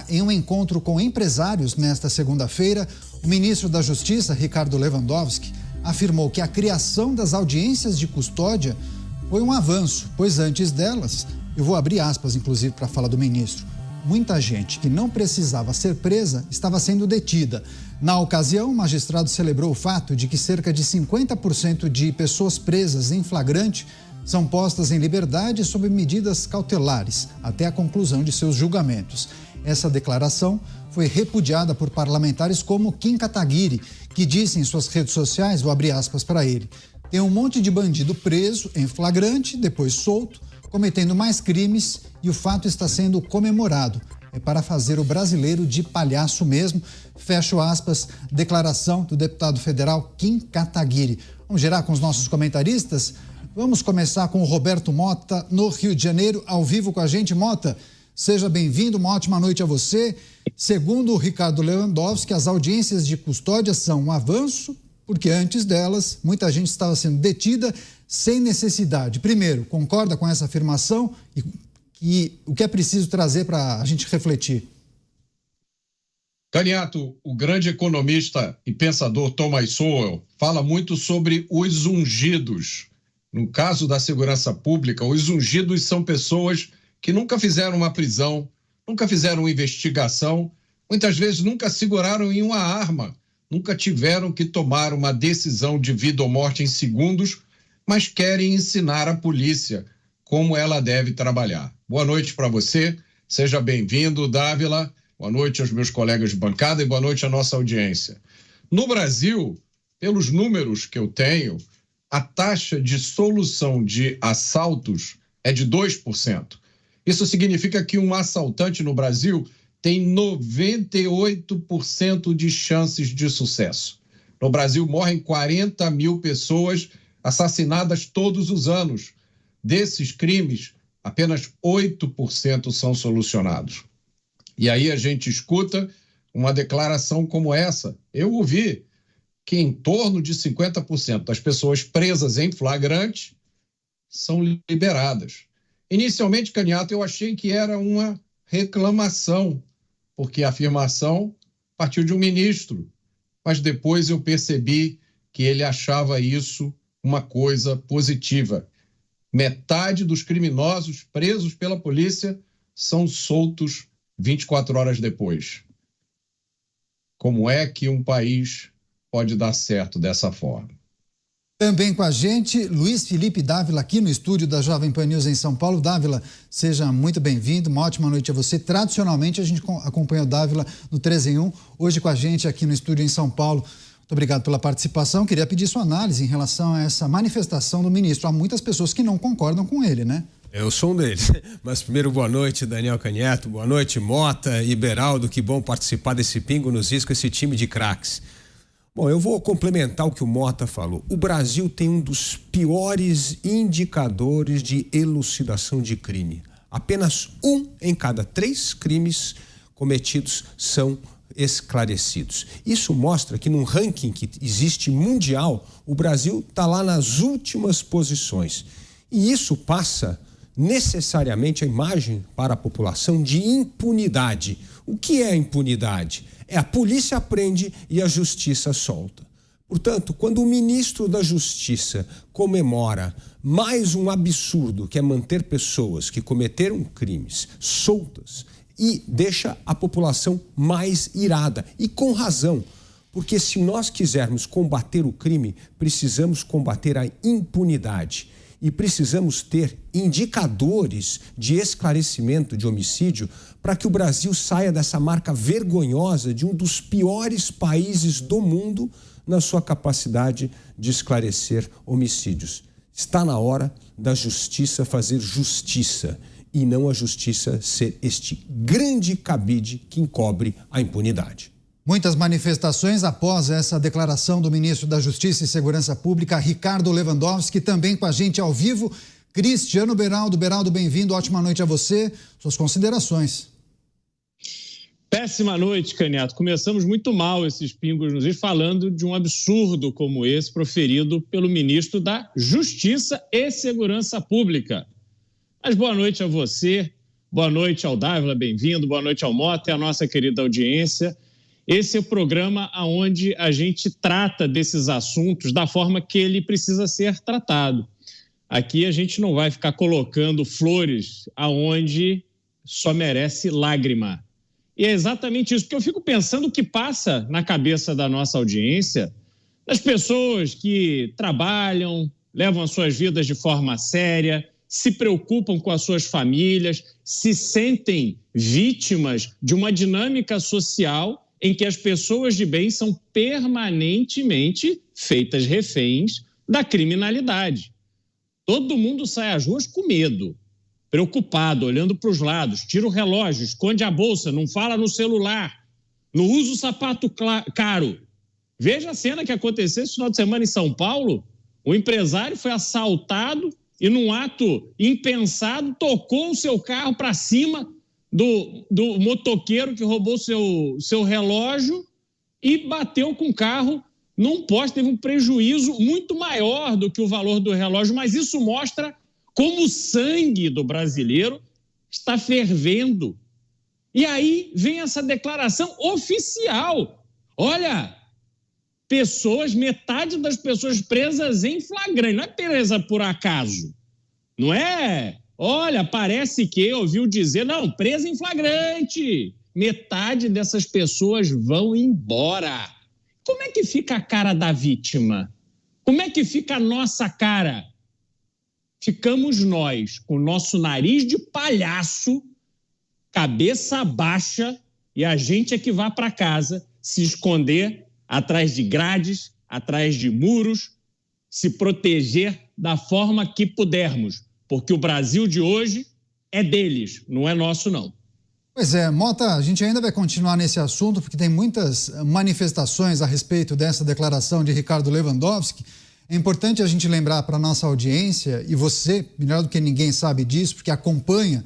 em um encontro com empresários nesta segunda-feira, o ministro da Justiça, Ricardo Lewandowski, afirmou que a criação das audiências de custódia foi um avanço, pois antes delas, eu vou abrir aspas, inclusive, para a fala do ministro, muita gente que não precisava ser presa estava sendo detida. Na ocasião, o magistrado celebrou o fato de que cerca de 50% de pessoas presas em flagrante são postas em liberdade sob medidas cautelares, até a conclusão de seus julgamentos. Essa declaração foi repudiada por parlamentares como Kim Kataguiri, que disse em suas redes sociais, vou abrir aspas para ele, tem um monte de bandido preso em flagrante, depois solto, cometendo mais crimes e o fato está sendo comemorado. É para fazer o brasileiro de palhaço mesmo. Fecho aspas, declaração do deputado federal Kim Kataguiri. Vamos gerar com os nossos comentaristas? Vamos começar com o Roberto Mota, no Rio de Janeiro, ao vivo com a gente. Mota, seja bem-vindo, uma ótima noite a você. Segundo o Ricardo Lewandowski, as audiências de custódia são um avanço, porque antes delas, muita gente estava sendo detida sem necessidade. Primeiro, concorda com essa afirmação e o que é preciso trazer para a gente refletir? Caniato, o grande economista e pensador Thomas Sowell fala muito sobre os ungidos. No caso da segurança pública, os ungidos são pessoas que nunca fizeram uma prisão, nunca fizeram uma investigação, muitas vezes nunca seguraram em uma arma, nunca tiveram que tomar uma decisão de vida ou morte em segundos, mas querem ensinar a polícia como ela deve trabalhar. Boa noite para você, seja bem-vindo, Dávila. Boa noite aos meus colegas de bancada e boa noite à nossa audiência. No Brasil, pelos números que eu tenho, a taxa de solução de assaltos é de 2%. Isso significa que um assaltante no Brasil tem 98% de chances de sucesso. No Brasil, morrem 40 mil pessoas assassinadas todos os anos. Desses crimes, apenas 8% são solucionados. E aí a gente escuta uma declaração como essa. Eu ouvi que em torno de 50% das pessoas presas em flagrante são liberadas. Inicialmente, Caniato, eu achei que era uma reclamação, porque a afirmação partiu de um ministro, mas depois eu percebi que ele achava isso uma coisa positiva. Metade dos criminosos presos pela polícia são soltos 24 horas depois. Como é que um país pode dar certo dessa forma? Também com a gente, Luiz Felipe Dávila, aqui no estúdio da Jovem Pan News em São Paulo. Dávila, seja muito bem-vindo, uma ótima noite a você. Tradicionalmente, a gente acompanha o Dávila no 13 em 1, hoje com a gente aqui no estúdio em São Paulo. Muito obrigado pela participação. Queria pedir sua análise em relação a essa manifestação do ministro. Há muitas pessoas que não concordam com ele, né? Eu sou um deles. Mas primeiro, boa noite, Daniel Caniato, boa noite, Mota e Beraldo, que bom participar desse Pingo nos Is com esse time de craques. Bom, eu vou complementar o que o Mota falou. O Brasil tem um dos piores indicadores de elucidação de crime. Apenas 1 em cada 3 crimes cometidos são esclarecidos. Isso mostra que num ranking que existe mundial, o Brasil está lá nas últimas posições. E isso passa necessariamente a imagem para a população de impunidade. O que é a impunidade? É a polícia prende e a justiça solta. Portanto, quando o ministro da Justiça comemora mais um absurdo, que é manter pessoas que cometeram crimes soltas, e deixa a população mais irada, e com razão, porque se nós quisermos combater o crime, precisamos combater a impunidade. E precisamos ter indicadores de esclarecimento de homicídio para que o Brasil saia dessa marca vergonhosa de um dos piores países do mundo na sua capacidade de esclarecer homicídios. Está na hora da justiça fazer justiça e não a justiça ser este grande cabide que encobre a impunidade. Muitas manifestações após essa declaração do ministro da Justiça e Segurança Pública, Ricardo Lewandowski, também com a gente ao vivo. Cristiano Beraldo. Beraldo, bem-vindo, ótima noite a você. Suas considerações. Péssima noite, Caniato. Começamos muito mal esses pingos nos is falando de um absurdo como esse proferido pelo ministro da Justiça e Segurança Pública. Mas boa noite a você, Boa noite ao Dávila, bem-vindo. Boa noite ao Mota e à nossa querida audiência. Esse é o programa onde a gente trata desses assuntos da forma que ele precisa ser tratado. Aqui a gente não vai ficar colocando flores aonde só merece lágrima. E é exatamente isso, porque eu fico pensando o que passa na cabeça da nossa audiência, das pessoas que trabalham, levam as suas vidas de forma séria, se preocupam com as suas famílias, se sentem vítimas de uma dinâmica social em que as pessoas de bem são permanentemente feitas reféns da criminalidade. Todo mundo sai às ruas com medo, preocupado, olhando para os lados, tira o relógio, esconde a bolsa, não fala no celular, não usa o sapato caro. Veja a cena que aconteceu esse final de semana em São Paulo. O empresário foi assaltado e, num ato impensado, tocou o seu carro para cima do motoqueiro que roubou seu relógio e bateu com o carro num poste. Teve um prejuízo muito maior do que o valor do relógio, mas isso mostra como o sangue do brasileiro está fervendo. E aí vem essa declaração oficial. Olha, metade das pessoas presas em flagrante, não é presa por acaso, não é, olha, parece que ouviu dizer, não, presa em flagrante, metade dessas pessoas vão embora. Como é que fica a cara da vítima? Como é que fica a nossa cara? Ficamos nós, com o nosso nariz de palhaço, cabeça baixa, e a gente é que vai para casa se esconder atrás de grades, atrás de muros, se proteger da forma que pudermos, porque o Brasil de hoje é deles, não é nosso, não. Pois é, Mota, a gente ainda vai continuar nesse assunto, porque tem muitas manifestações a respeito dessa declaração de Ricardo Lewandowski. É importante a gente lembrar para a nossa audiência, e você, melhor do que ninguém, sabe disso, porque acompanha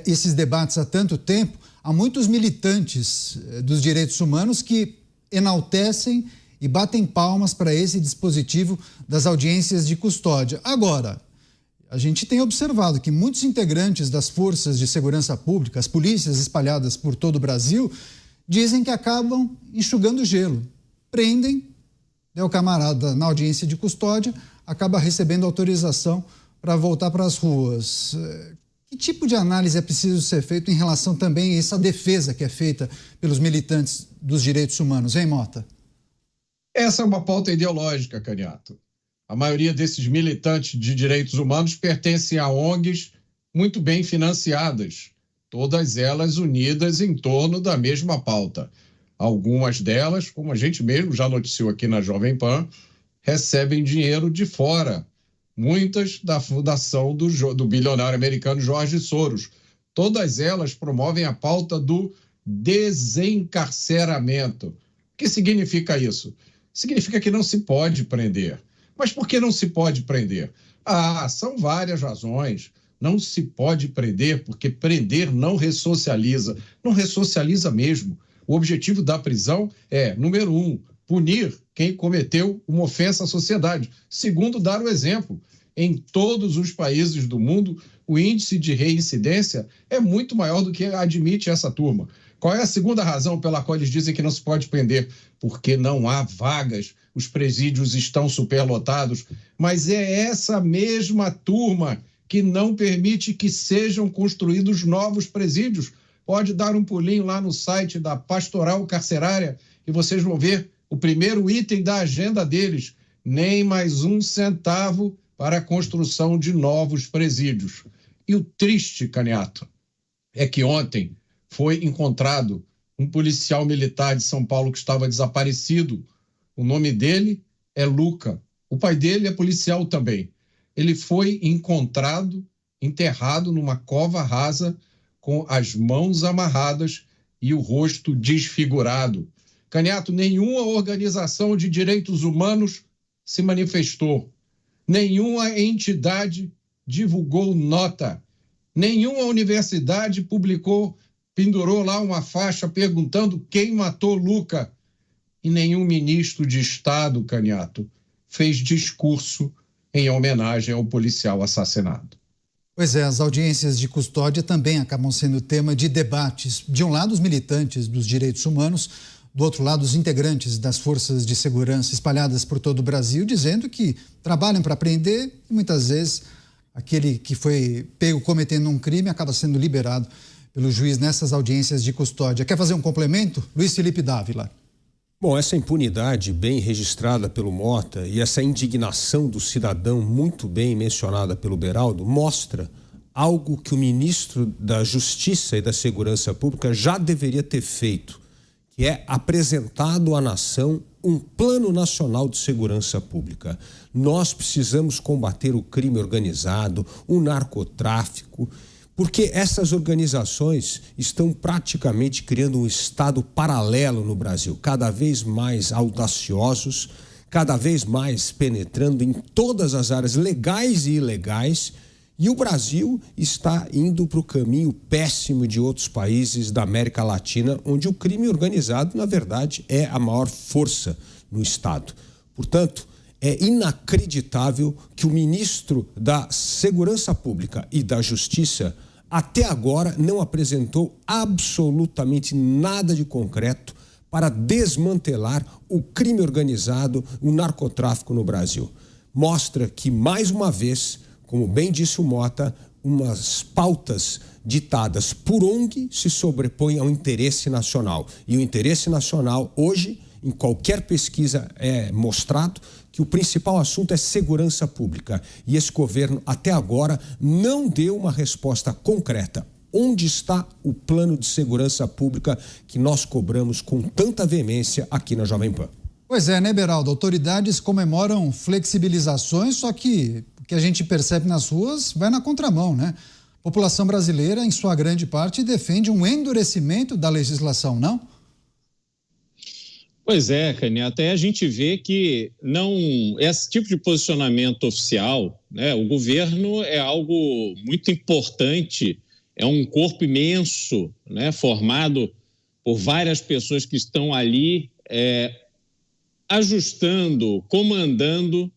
esses debates há tanto tempo, há muitos militantes dos direitos humanos que enaltecem e batem palmas para esse dispositivo das audiências de custódia. Agora, a gente tem observado que muitos integrantes das forças de segurança pública, as polícias espalhadas por todo o Brasil, dizem que acabam enxugando gelo. Prendem, o camarada na audiência de custódia acaba recebendo autorização para voltar para as ruas. Que tipo de análise é preciso ser feito em relação também a essa defesa que é feita pelos militantes dos direitos humanos, hein, Mota? Essa é uma pauta ideológica, Caniato. A maioria desses militantes de direitos humanos pertencem a ONGs muito bem financiadas, todas elas unidas em torno da mesma pauta. Algumas delas, como a gente mesmo já noticiou aqui na Jovem Pan, recebem dinheiro de fora. Muitas da fundação do bilionário americano George Soros. Todas elas promovem a pauta do desencarceramento. O que significa isso? Significa que não se pode prender. Mas por que não se pode prender? São várias razões. Não se pode prender porque prender não ressocializa. Não ressocializa mesmo. O objetivo da prisão é, número 1, punir quem cometeu uma ofensa à sociedade. Segundo, dar o exemplo. Em todos os países do mundo, o índice de reincidência é muito maior do que admite essa turma. Qual é a segunda razão pela qual eles dizem que não se pode prender? Porque não há vagas, os presídios estão superlotados. Mas é essa mesma turma que não permite que sejam construídos novos presídios. Pode dar um pulinho lá no site da Pastoral Carcerária e vocês vão ver o primeiro item da agenda deles. Nem mais um centavo para a construção de novos presídios. E o triste, Caniato, é que ontem foi encontrado um policial militar de São Paulo que estava desaparecido. O nome dele é Luca. O pai dele é policial também. Ele foi encontrado, enterrado numa cova rasa, com as mãos amarradas e o rosto desfigurado. Caniato, nenhuma organização de direitos humanos se manifestou. Nenhuma entidade divulgou nota. Nenhuma universidade pendurou lá uma faixa perguntando quem matou Luca. E nenhum ministro de Estado, Caniato, fez discurso em homenagem ao policial assassinado. Pois é, as audiências de custódia também acabam sendo tema de debates. De um lado, os militantes dos direitos humanos, do outro lado, os integrantes das forças de segurança espalhadas por todo o Brasil, dizendo que trabalham para prender e muitas vezes aquele que foi pego cometendo um crime acaba sendo liberado pelo juiz nessas audiências de custódia. Quer fazer um complemento? Luiz Felipe Dávila. Bom, essa impunidade bem registrada pelo Mota e essa indignação do cidadão muito bem mencionada pelo Beraldo mostra algo que o ministro da Justiça e da Segurança Pública já deveria ter feito, que é apresentado à nação um plano nacional de segurança pública. Nós precisamos combater o crime organizado, o narcotráfico, porque essas organizações estão praticamente criando um estado paralelo no Brasil, cada vez mais audaciosos, cada vez mais penetrando em todas as áreas legais e ilegais, e o Brasil está indo para o caminho péssimo de outros países da América Latina, onde o crime organizado, na verdade, é a maior força no Estado. Portanto, é inacreditável que o ministro da Segurança Pública e da Justiça até agora não apresentou absolutamente nada de concreto para desmantelar o crime organizado, o narcotráfico no Brasil. Mostra que, mais uma vez, como bem disse o Mota, umas pautas ditadas por ONG se sobrepõem ao interesse nacional. E o interesse nacional, hoje, em qualquer pesquisa é mostrado que o principal assunto é segurança pública. E esse governo, até agora, não deu uma resposta concreta. Onde está o plano de segurança pública que nós cobramos com tanta veemência aqui na Jovem Pan? Pois é, né, Beraldo? Autoridades comemoram flexibilizações, só que o que a gente percebe nas ruas vai na contramão, né? A população brasileira, em sua grande parte, defende um endurecimento da legislação, não? Pois é, Caneta, até a gente vê que esse tipo de posicionamento oficial, né, o governo é algo muito importante, é um corpo imenso, né, formado por várias pessoas que estão ali ajustando, comandando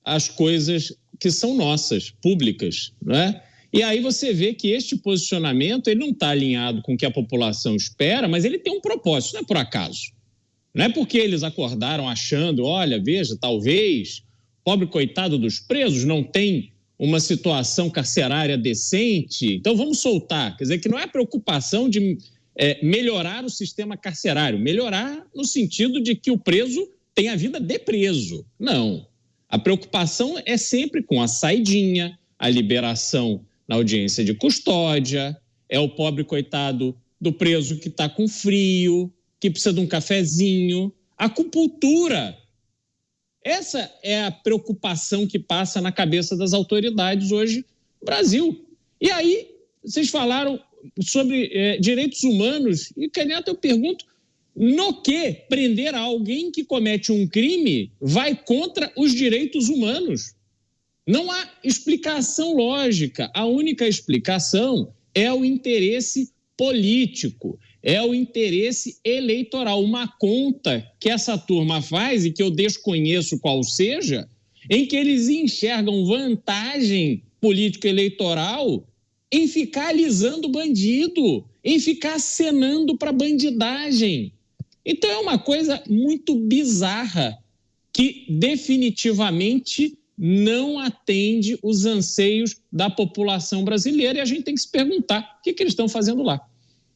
as coisas que são nossas, públicas, né? E aí você vê que este posicionamento ele não está alinhado com o que a população espera, mas ele tem um propósito, não é por acaso. Não é porque eles acordaram achando, olha, veja, talvez, pobre coitado dos presos não tem uma situação carcerária decente, então vamos soltar. Quer dizer, que não é a preocupação de melhorar o sistema carcerário, melhorar no sentido de que o preso tenha a vida de preso. Não. A preocupação é sempre com a saidinha, a liberação na audiência de custódia, é o pobre coitado do preso que está com frio, que precisa de um cafezinho, acupuntura. Essa é a preocupação que passa na cabeça das autoridades hoje no Brasil. E aí, vocês falaram sobre direitos humanos, e, Caneta, eu pergunto, no que prender alguém que comete um crime vai contra os direitos humanos? Não há explicação lógica. A única explicação é o interesse político, é o interesse eleitoral, uma conta que essa turma faz e que eu desconheço qual seja, em que eles enxergam vantagem político-eleitoral em ficar alisando bandido, em ficar acenando para bandidagem. Então é uma coisa muito bizarra que definitivamente não atende os anseios da população brasileira e a gente tem que se perguntar o que eles estão fazendo lá.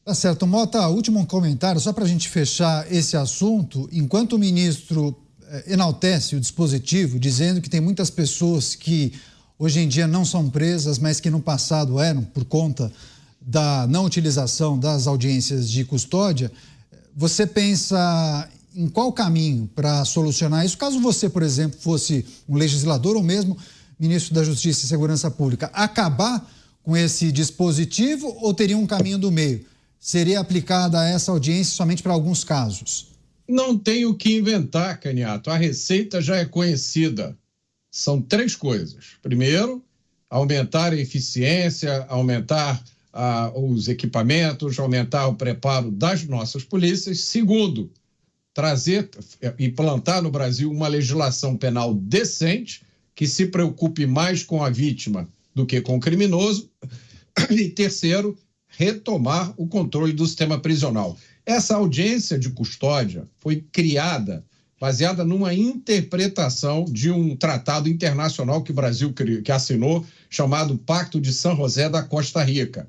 Tá certo. Mota, último comentário, só para a gente fechar esse assunto. Enquanto o ministro enaltece o dispositivo, dizendo que tem muitas pessoas que hoje em dia não são presas, mas que no passado eram por conta da não utilização das audiências de custódia, você pensa em qual caminho para solucionar isso? Caso você, por exemplo, fosse um legislador ou mesmo ministro da Justiça e Segurança Pública, acabar com esse dispositivo ou teria um caminho do meio? Seria aplicada essa audiência somente para alguns casos? Não tem o que inventar, Caniato. A receita já é conhecida. São 3 coisas. Primeiro, aumentar a eficiência, aumentar os equipamentos, aumentar o preparo das nossas polícias. Segundo, implantar no Brasil uma legislação penal decente que se preocupe mais com a vítima do que com o criminoso. E terceiro, retomar o controle do sistema prisional. Essa audiência de custódia foi criada baseada numa interpretação de um tratado internacional que o Brasil assinou, chamado Pacto de San José da Costa Rica.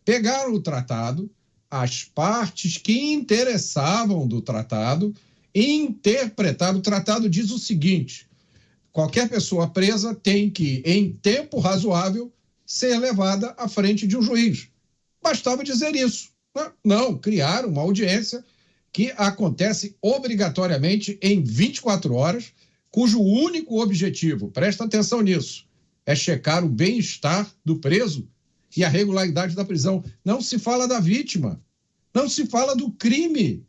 Pegaram o tratado, as partes que interessavam do tratado, e interpretaram. O tratado diz o seguinte: qualquer pessoa presa tem que, em tempo razoável, ser levada à frente de um juiz. Bastava dizer isso. Não, criaram uma audiência que acontece obrigatoriamente em 24 horas, cujo único objetivo, presta atenção nisso, é checar o bem-estar do preso e a regularidade da prisão. Não se fala da vítima, não se fala do crime.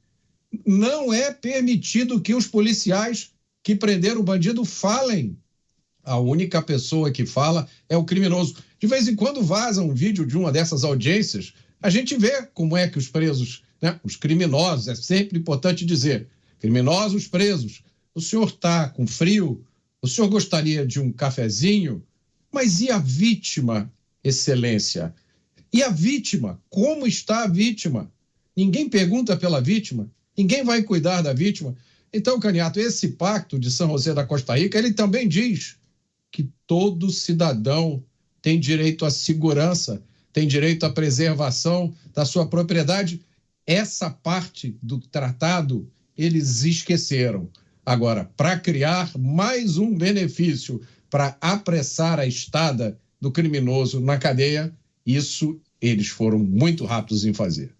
Não é permitido que os policiais que prenderam o bandido falem. A única pessoa que fala é o criminoso. De vez em quando vaza um vídeo de uma dessas audiências, a gente vê como é que os presos, né, os criminosos, é sempre importante dizer, criminosos presos, o senhor está com frio? O senhor gostaria de um cafezinho? Mas e a vítima, excelência? E a vítima? Como está a vítima? Ninguém pergunta pela vítima, ninguém vai cuidar da vítima. Então, Caniato, esse pacto de São José da Costa Rica, ele também diz que todo cidadão tem direito à segurança, tem direito à preservação da sua propriedade. Essa parte do tratado eles esqueceram. Agora, para criar mais um benefício, para apressar a estada do criminoso na cadeia, isso eles foram muito rápidos em fazer.